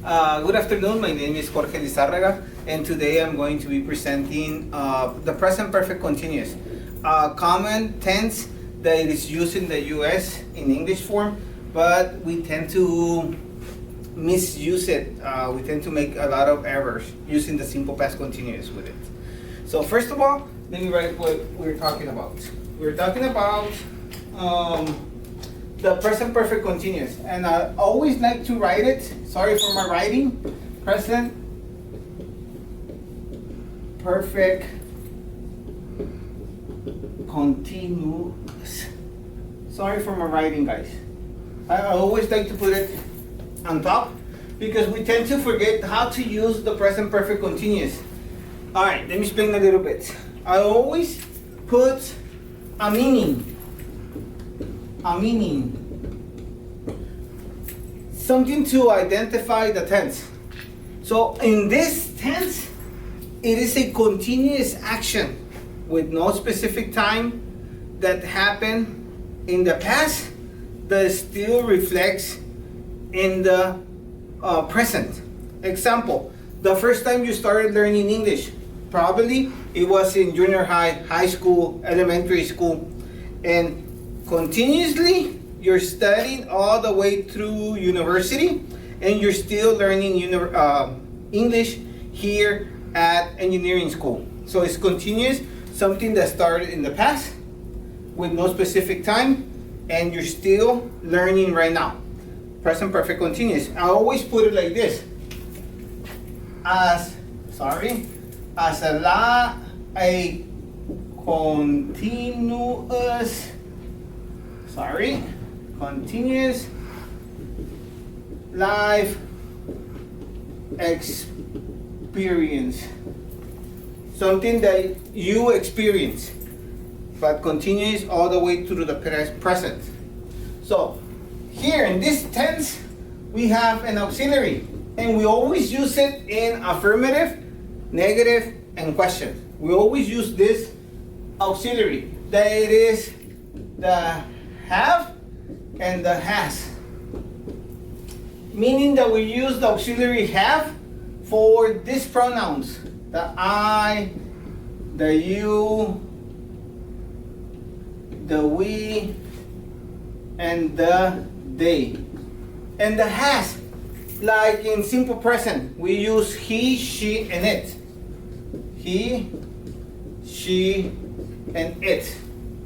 Good afternoon, my name is Jorge Lizarraga, and today I'm going to be presenting the present perfect continuous. Common tense that is used in the US in English form, but we tend to misuse it. We tend to make a lot of errors using the simple past continuous with it. So first of all, let me write what we're talking about. We're talking about the present perfect continuous, and I always like to write it, sorry for my writing, present perfect continuous. Sorry for my writing, guys. I always like to put it on top because we tend to forget how to use the present perfect continuous. Alright, let me explain a little bit. I always put a meaning. Something to identify the tense. So in this tense, it is a continuous action with no specific time that happened in the past that still reflects in the present. Example, the first time you started learning English, probably it was in junior high, high school, elementary school, and continuously you're studying all the way through university, and you're still learning English here at engineering school. So it's continuous, something that started in the past with no specific time, and you're still learning right now. Present perfect continuous. I always put it like this. A continuous life experience. Something that you experience, but continues all the way through the present. So here in this tense, we have an auxiliary, and we always use it in affirmative, negative, and question. We always use this auxiliary, that it is the have and the has. Meaning that we use the auxiliary have for these pronouns, the I, the you, the we, and the they. And the has, like in simple present, we use he, she, and it. He, she, and it.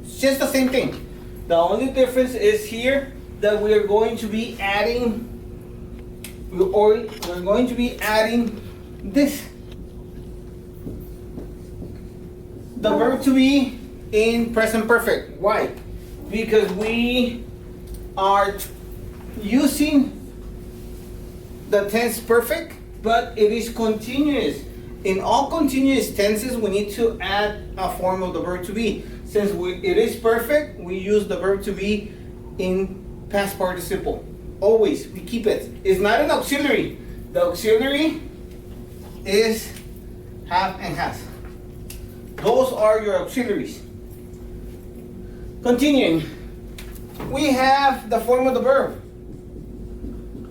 It's just the same thing. The only difference is here that we are going to be adding, we're going to be adding this. The verb to be in present perfect. Why? Because we are using the tense perfect, but it is continuous. In all continuous tenses, we need to add a form of the verb to be. Since it is perfect, we use the verb to be in past participle. Always, we keep it. It's not an auxiliary. The auxiliary is have and has. Those are your auxiliaries. Continuing, we have the form of the verb.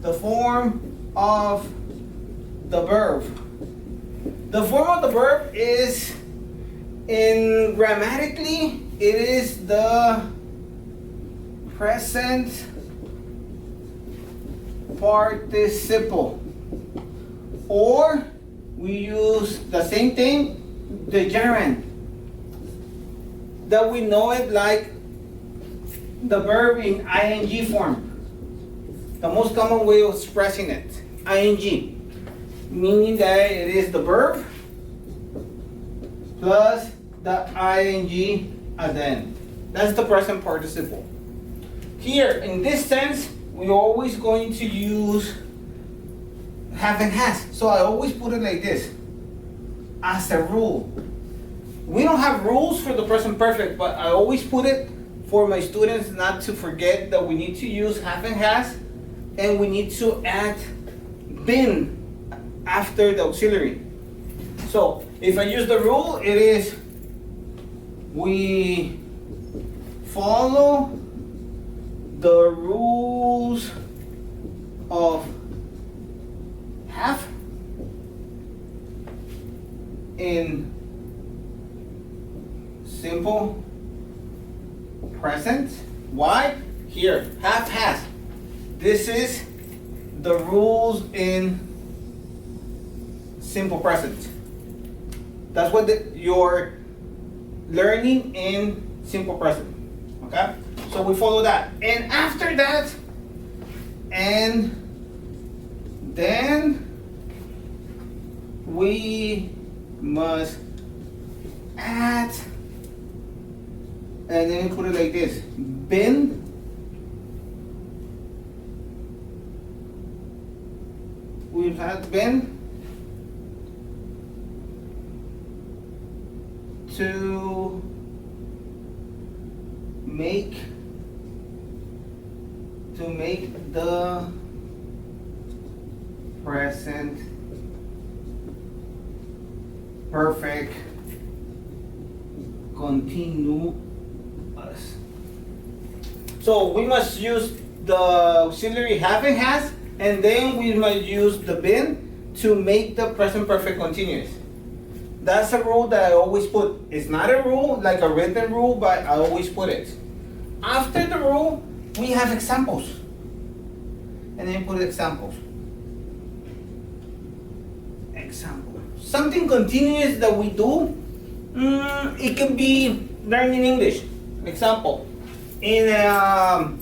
The form of the verb. The form of the verb is, in grammatically, it is the present participle. Or we use the same thing, the gerund. That we know it like the verb in ing form. The most common way of expressing it, ing. Meaning that it is the verb plus the ing at the end. That's the present participle. Here, in this sense, we're always going to use have and has. So I always put it like this, as a rule. We don't have rules for the present perfect, but I always put it for my students not to forget that we need to use have and has, and we need to add been after the auxiliary. So if I use the rule, it is we follow the rules of Why? Here, have, has. This is the rules in simple present. That's what you're learning in simple present. Okay? So we follow that. And after that, and then we must add, and then put it like this: been, we've had been to make the present perfect continuous. So we must use the auxiliary have and has, and then we must use the been to make the present perfect continuous. That's a rule that I always put. It's not a rule like a written rule, but I always put it. After the rule, we have examples. And then put examples. Example. Something continuous that we do, it can be learning English. Example. In a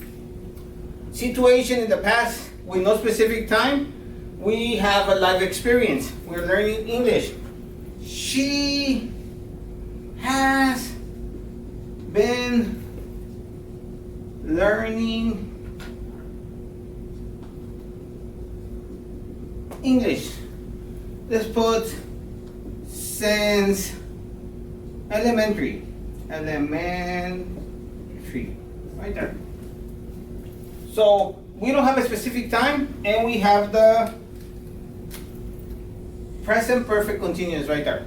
situation in the past with no specific time, we have a life experience. We're learning English. She has been learning English. Let's put since elementary. Elementary. Right there. So we don't have a specific time, and we have the present perfect continuous right there.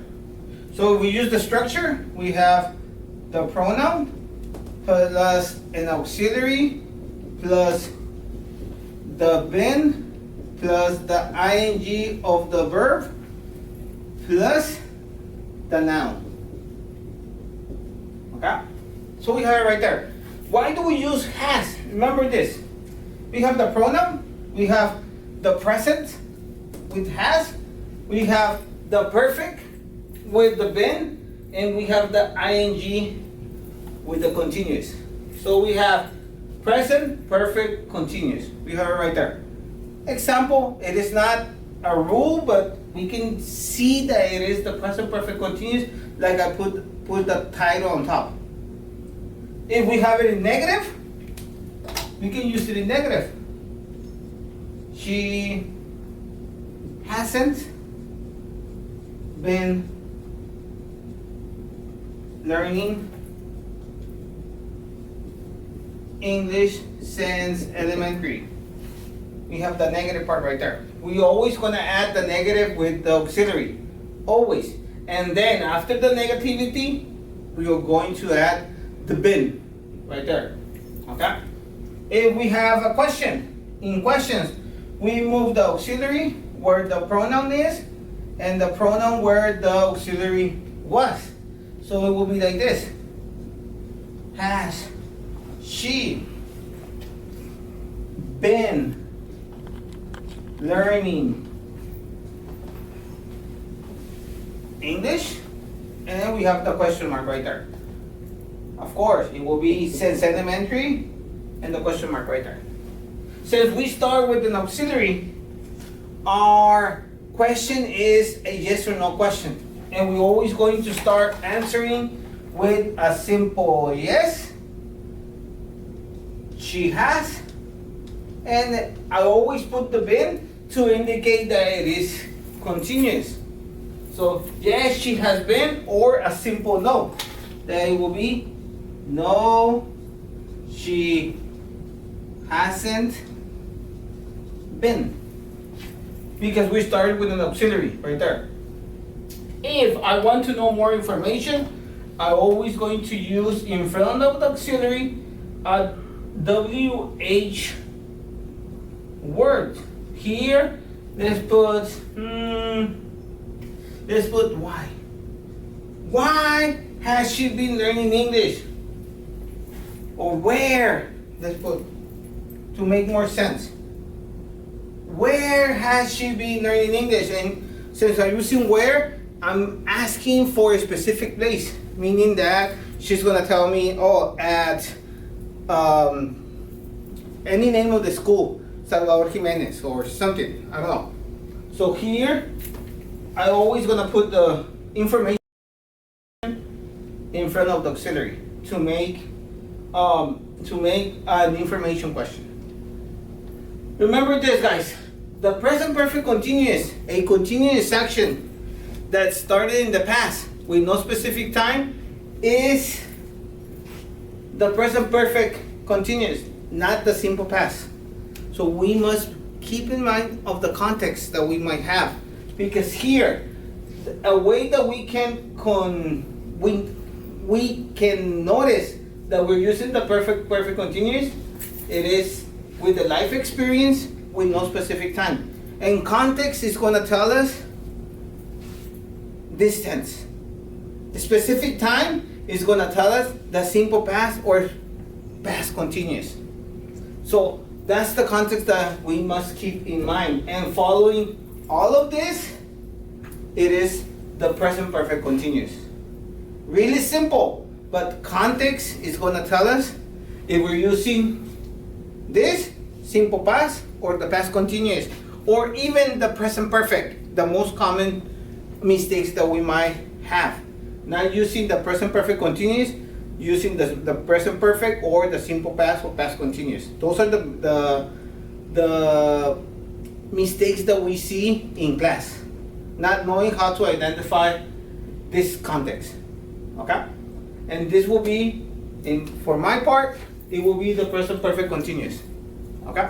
So we use the structure. We have the pronoun plus an auxiliary plus the been plus the ing of the verb plus the noun. Okay? So we have it right there. Why do we use has? Remember this. We have the pronoun, we have the present with has, we have the perfect with the been, and we have the ing with the continuous. So we have present, perfect, continuous. We have it right there. Example, it is not a rule, but we can see that it is the present perfect continuous, like I put the title on top. If we have it in negative, we can use it in negative. She hasn't been learning English since elementary. We have the negative part right there. We always gonna add the negative with the auxiliary, always. And then after the negativity, we are going to add the been right there. Okay? If we have a question, in questions, we move the auxiliary where the pronoun is and the pronoun where the auxiliary was. So it will be like this. Has she been learning English? And then we have the question mark right there. Of course, it will be since elementary and the question mark right there. Since we start with an auxiliary, our question is a yes or no question. And we're always going to start answering with a simple yes. She has. And I always put the been to indicate that it is continuous. So yes, she has been, or a simple no. That it will be no, she hasn't been. Because we started with an auxiliary right there. If I want to know more information, I'm always going to use in front of the auxiliary a WH word. Here, let's put why. Why has she been learning English? or where, let's put, to make more sense. Where has she been learning English? And since I'm using where, I'm asking for a specific place, meaning that she's gonna tell me, oh, at any name of the school, Salvador Jimenez or something, I don't know. So here, I always gonna put the information in front of the auxiliary to make an information question. Remember this, guys. The present perfect continuous, a continuous action that started in the past with no specific time, is the present perfect continuous, not the simple past. So we must keep in mind of the context that we might have, because here, a way that we can notice that we're using the perfect continuous, it is with the life experience with no specific time. And context is going to tell us this tense. The specific time is going to tell us the simple past or past continuous. So that's the context that we must keep in mind. And following all of this, it is the present perfect continuous. Really simple, but context is going to tell us if we're using this simple past or the past continuous, or even the present perfect, the most common mistakes that we might have. Not using the present perfect continuous, using the present perfect or the simple past or past continuous. Those are the mistakes that we see in class. Not knowing how to identify this context. Okay? And this will be, for my part, it will be the present perfect continuous. Okay?